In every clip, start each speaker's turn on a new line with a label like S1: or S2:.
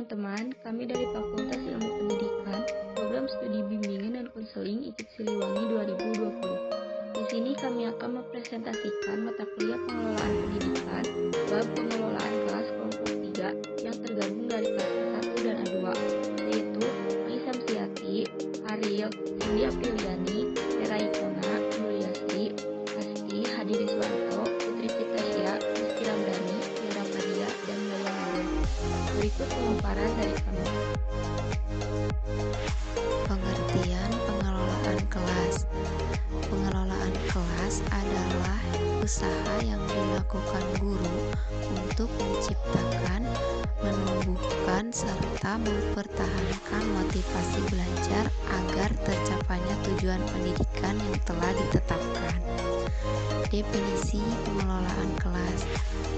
S1: teman-teman, kami dari Fakultas Ilmu Pendidikan, Program Studi Bimbingan dan Konseling IKIP Siliwangi 2020. Di sini kami akan mempresentasikan mata kuliah Pengelolaan Pendidikan, bab Pengelolaan Kelas kelompok 3 yang tergabung dari kelas A1 dan A2, yaitu Mai Samsiati, Ariel, Cindy Apriliani, Vera Ikona, Yuliasri, Asti, Hadi Riswanto, Putri Citasya, Rizky Ramdhani, Tiara Maria, dan Maya Nurul. Berikut pemaparan dari kami.
S2: Pengertian pengelolaan kelas. Pengelolaan kelas adalah usaha yang dilakukan guru untuk menciptakan, menumbuhkan, serta mempertahankan motivasi belajar agar tercapainya tujuan pendidikan yang telah ditetapkan. Definisi pengelolaan kelas.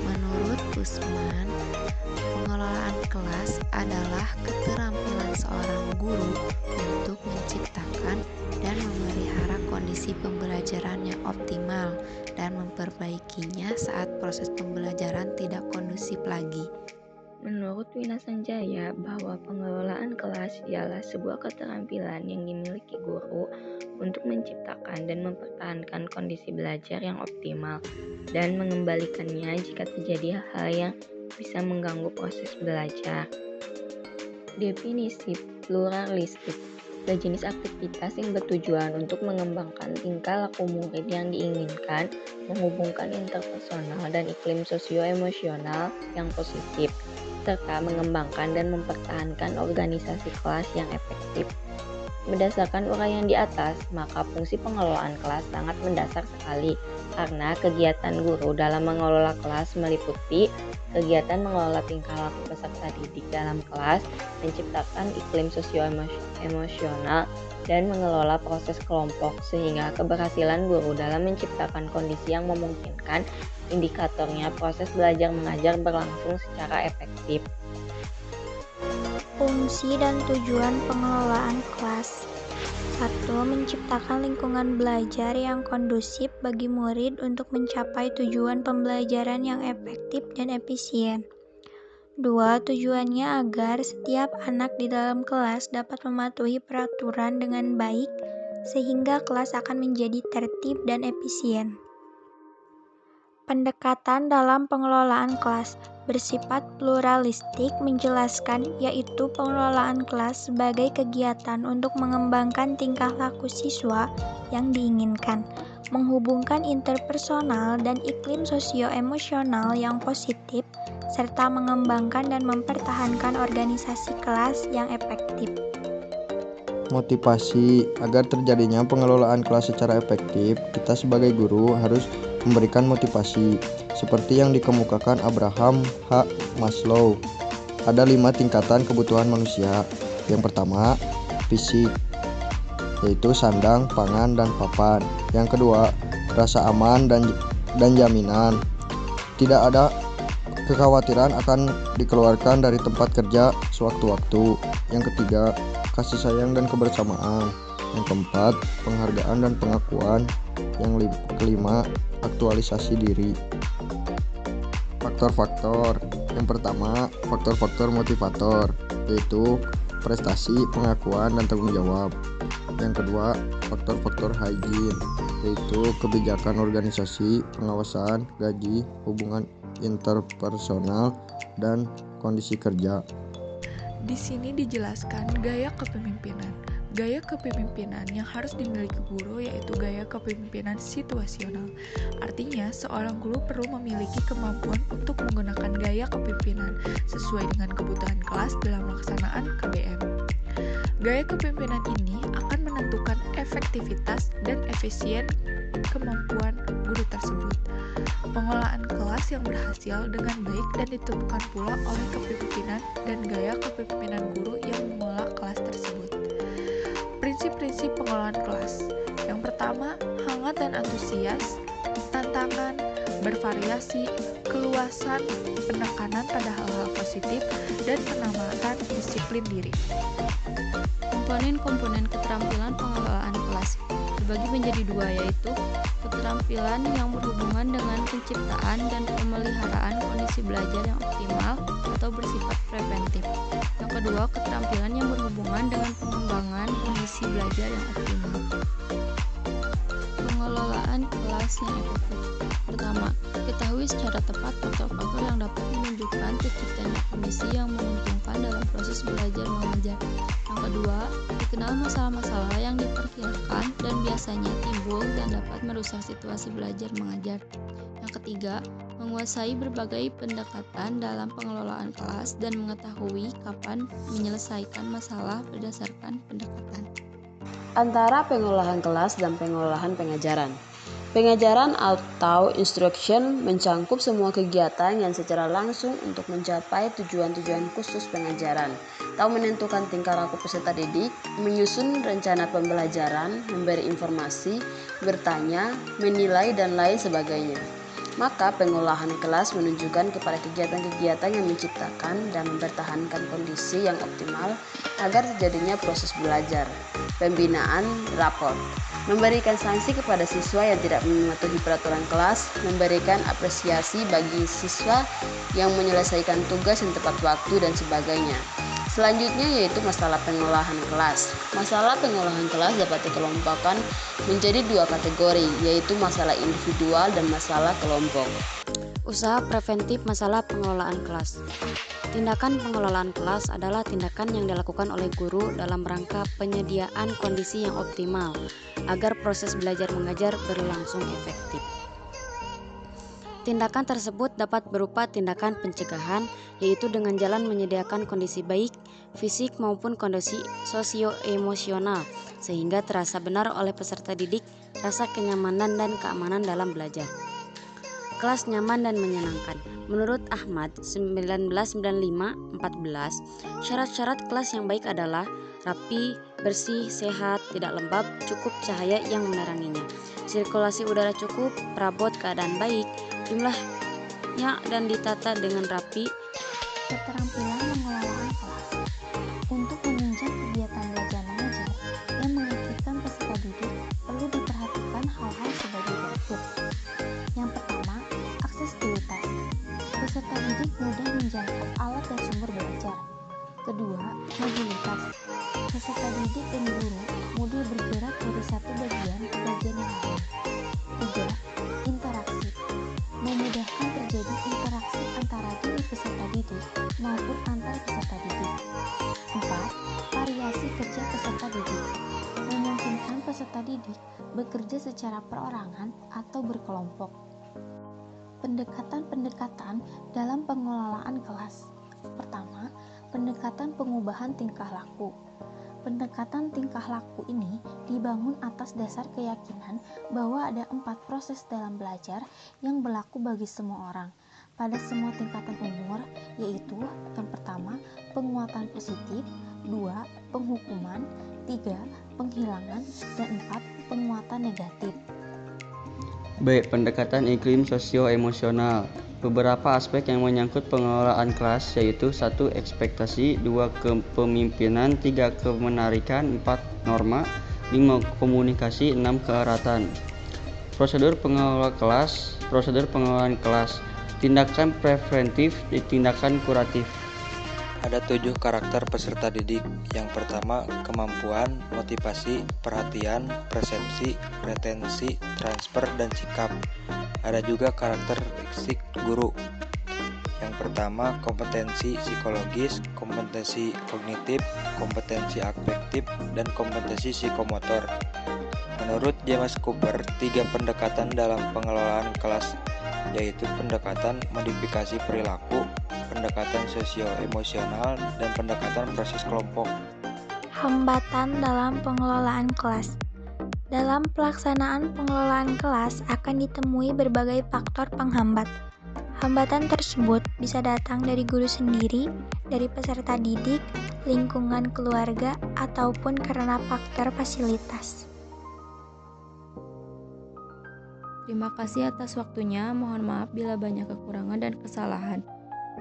S2: Menurut Usman, pengelolaan kelas adalah keterampilan seorang guru untuk menciptakan dan memelihara kondisi pembelajaran yang optimal dan memperbaikinya saat proses pembelajaran tidak kondusif lagi.
S1: Menurut Wina Sanjaya, bahwa pengelolaan kelas ialah sebuah keterampilan yang dimiliki guru untuk menciptakan dan mempertahankan kondisi belajar yang optimal dan mengembalikannya jika terjadi hal yang bisa mengganggu proses belajar. Definisi pluralistik. Sejenis aktivitas yang bertujuan untuk mengembangkan tingkah laku murid yang diinginkan, menghubungkan interpersonal dan iklim sosio-emosional yang positif, serta mengembangkan dan mempertahankan organisasi kelas yang efektif. Berdasarkan uraian di atas, maka fungsi pengelolaan kelas sangat mendasar sekali, karena kegiatan guru dalam mengelola kelas meliputi kegiatan mengelola tingkah laku peserta didik dalam kelas, menciptakan iklim sosio-emosional, dan mengelola proses kelompok, sehingga keberhasilan guru dalam menciptakan kondisi yang memungkinkan indikatornya proses belajar mengajar berlangsung secara efektif.
S3: Fungsi dan tujuan pengelolaan kelas. 1. Menciptakan lingkungan belajar yang kondusif bagi murid untuk mencapai tujuan pembelajaran yang efektif dan efisien. 2. Tujuannya agar setiap anak di dalam kelas dapat mematuhi peraturan dengan baik sehingga kelas akan menjadi tertib dan efisien. Pendekatan dalam pengelolaan kelas bersifat pluralistik menjelaskan, yaitu pengelolaan kelas sebagai kegiatan untuk mengembangkan tingkah laku siswa yang diinginkan, menghubungkan interpersonal dan iklim sosio-emosional yang positif, serta mengembangkan dan mempertahankan organisasi kelas yang efektif.
S4: Motivasi. Agar terjadinya pengelolaan kelas secara efektif, kita sebagai guru harus memberikan motivasi seperti yang dikemukakan Abraham H. Maslow. Ada 5 tingkatan kebutuhan manusia. Yang pertama, fisik, yaitu sandang, pangan, dan papan. Yang kedua, rasa aman dan jaminan. Tidak ada kekhawatiran akan dikeluarkan dari tempat kerja sewaktu-waktu. Yang ketiga, kasih sayang dan kebersamaan. Yang keempat, penghargaan dan pengakuan. Yang kelima, aktualisasi diri. Faktor-faktor. Yang pertama, faktor-faktor motivator, yaitu prestasi, pengakuan, dan tanggung jawab. Yang kedua, faktor-faktor hygiene, yaitu kebijakan organisasi, pengawasan, gaji, hubungan interpersonal, dan kondisi kerja.
S5: Di sini dijelaskan gaya kepemimpinan. Gaya kepemimpinan yang harus dimiliki guru yaitu gaya kepemimpinan situasional. Artinya, seorang guru perlu memiliki kemampuan untuk menggunakan gaya kepemimpinan sesuai dengan kebutuhan kelas dalam pelaksanaan KBM. Gaya kepemimpinan ini akan menentukan efektivitas dan efisien kemampuan guru tersebut. Pengelolaan kelas yang berhasil dengan baik dan ditentukan pula oleh kepemimpinan dan gaya kepemimpinan guru yang mengelola kelas tersebut. Prinsip-prinsip pengelolaan kelas. Yang pertama, hangat dan antusias, tantangan, bervariasi, keluasan, penekanan pada hal-hal positif, dan penamatan disiplin diri.
S6: Komponen-komponen keterampilan pengelolaan kelas.
S2: dibagi menjadi dua, yaitu keterampilan yang berhubungan dengan penciptaan dan pemeliharaan kondisi belajar yang optimal atau bersifat preventif. Yang kedua, keterampilan yang berhubungan dengan pengembangan kondisi belajar yang optimal. Pengelolaan kelas yang efektif. Pertama, ketahui secara tepat faktor-faktor yang dapat menunjukkan terciptanya kondisi yang menguntungkan dalam proses belajar mengajar. Yang kedua, dikenal masalah-masalah yang diperkirakan dan biasanya timbul dan dapat merusak situasi belajar mengajar. Yang ketiga, menguasai berbagai pendekatan dalam pengelolaan kelas dan mengetahui kapan menyelesaikan masalah berdasarkan pendekatan.
S6: Antara pengolahan kelas dan pengolahan pengajaran. Pengajaran atau instruction mencangkup semua kegiatan yang secara langsung untuk mencapai tujuan-tujuan khusus pengajaran, atau menentukan tingkah laku peserta didik, menyusun rencana pembelajaran, memberi informasi, bertanya, menilai, dan lain sebagainya. Maka pengolahan kelas menunjukkan kepada kegiatan-kegiatan yang menciptakan dan mempertahankan kondisi yang optimal agar terjadinya proses belajar. Pembinaan rapor. Memberikan sanksi kepada siswa yang tidak mematuhi peraturan kelas, memberikan apresiasi bagi siswa yang menyelesaikan tugas yang tepat waktu dan sebagainya. Selanjutnya yaitu masalah pengolahan kelas. Masalah pengolahan kelas dapat dikelompokkan menjadi dua kategori, yaitu masalah individual dan masalah kelompok.
S7: Usaha preventif masalah pengelolaan kelas. Tindakan pengelolaan kelas adalah tindakan yang dilakukan oleh guru dalam rangka penyediaan kondisi yang optimal agar proses belajar mengajar berlangsung efektif. Tindakan tersebut dapat berupa tindakan pencegahan, yaitu dengan jalan menyediakan kondisi baik, fisik maupun kondisi sosioemosional, sehingga terasa benar oleh peserta didik rasa kenyamanan dan keamanan dalam belajar. Kelas nyaman dan menyenangkan. Menurut Ahmad 1995-14, syarat-syarat kelas yang baik adalah rapi, bersih, sehat, tidak lembab, cukup cahaya yang meneranginya, sirkulasi udara cukup, perabot keadaan baik, jumlahnya dan ditata dengan rapi.
S3: Keterampilan pengelolaan kelas. Untuk menunjang kegiatan belajar mengajar yang mengaktifkan peserta didik, perlu diperhatikan hal-hal sebagai berikut. Yang pertama, aksesibilitas. Peserta didik mudah menjangkau alat dan sumber belajar. Kedua, mobilitas. Peserta didik dan guru mudah bergerak dari satu bagian ke bagian yang lain. Tiga, interaksi. Memudahkan terjadi interaksi antara diri peserta didik maupun antar peserta didik. 4. Variasi kerja peserta didik. Memungkinkan peserta didik bekerja secara perorangan atau berkelompok. Pendekatan-pendekatan dalam pengelolaan kelas. Pertama, pendekatan pengubahan tingkah laku. Pendekatan tingkah laku ini dibangun atas dasar keyakinan bahwa ada 4 proses dalam belajar yang berlaku bagi semua orang pada semua tingkatan umur, yaitu yang pertama, penguatan positif, 2. Penghukuman, 3. Penghilangan, dan 4. Penguatan negatif.
S8: B. Pendekatan iklim sosio-emosional. Beberapa aspek yang menyangkut pengelolaan kelas yaitu 1. Ekspektasi, 2. Kepemimpinan, 3. Kemenarikan, 4. Norma, 5. Komunikasi, 6. Keeratan. Prosedur pengelolaan kelas. Tindakan preventif, tindakan kuratif.
S4: Ada 7 karakter peserta didik. Yang pertama, kemampuan, motivasi, perhatian, persepsi, retensi, transfer, dan sikap. Ada juga karakteristik guru. Yang pertama, kompetensi psikologis, kompetensi kognitif, kompetensi afektif, dan kompetensi psikomotor. Menurut James Cooper, 3 pendekatan dalam pengelolaan kelas, yaitu pendekatan modifikasi perilaku, pendekatan sosio-emosional, dan pendekatan proses kelompok.
S3: Hambatan dalam pengelolaan kelas. Dalam pelaksanaan pengelolaan kelas akan ditemui berbagai faktor penghambat. Hambatan tersebut bisa datang dari guru sendiri, dari peserta didik, lingkungan keluarga, ataupun karena faktor fasilitas.
S2: Terima kasih atas waktunya. Mohon maaf bila banyak kekurangan dan kesalahan.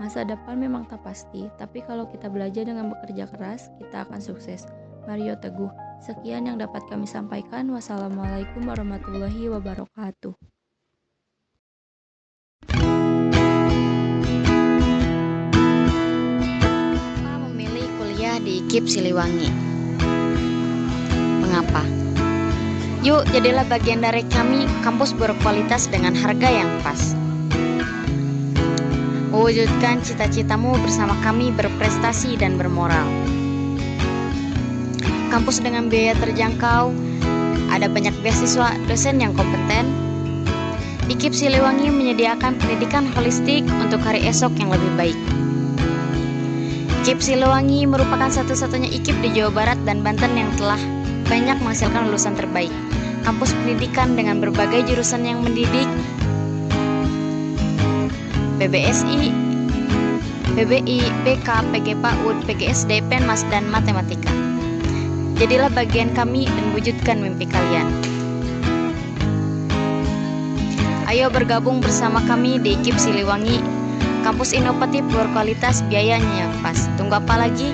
S2: Masa depan memang tak pasti, tapi kalau kita belajar dengan bekerja keras, kita akan sukses. Mario Teguh. Sekian yang dapat kami sampaikan. Wassalamualaikum warahmatullahi wabarakatuh.
S7: Mengapa memilih kuliah di IKIP Siliwangi? Mengapa? Yuk, jadilah bagian dari kami, kampus berkualitas dengan harga yang pas. Mewujudkan cita-citamu bersama kami berprestasi dan bermoral. Kampus dengan biaya terjangkau, ada banyak beasiswa, dosen yang kompeten. IKIP Siliwangi menyediakan pendidikan holistik untuk hari esok yang lebih baik. IKIP Siliwangi merupakan satu-satunya IKIP di Jawa Barat dan Banten yang telah banyak menghasilkan lulusan terbaik. Kampus pendidikan dengan berbagai jurusan yang mendidik, PBSI, PBI, BK, PG PAUD, PGSD, Penmas, dan Matematika. Jadilah bagian kami dan wujudkan mimpi kalian. Ayo bergabung bersama kami di IKIP Siliwangi, kampus inovatif berkualitas, biayanya pas. Tunggu apa lagi?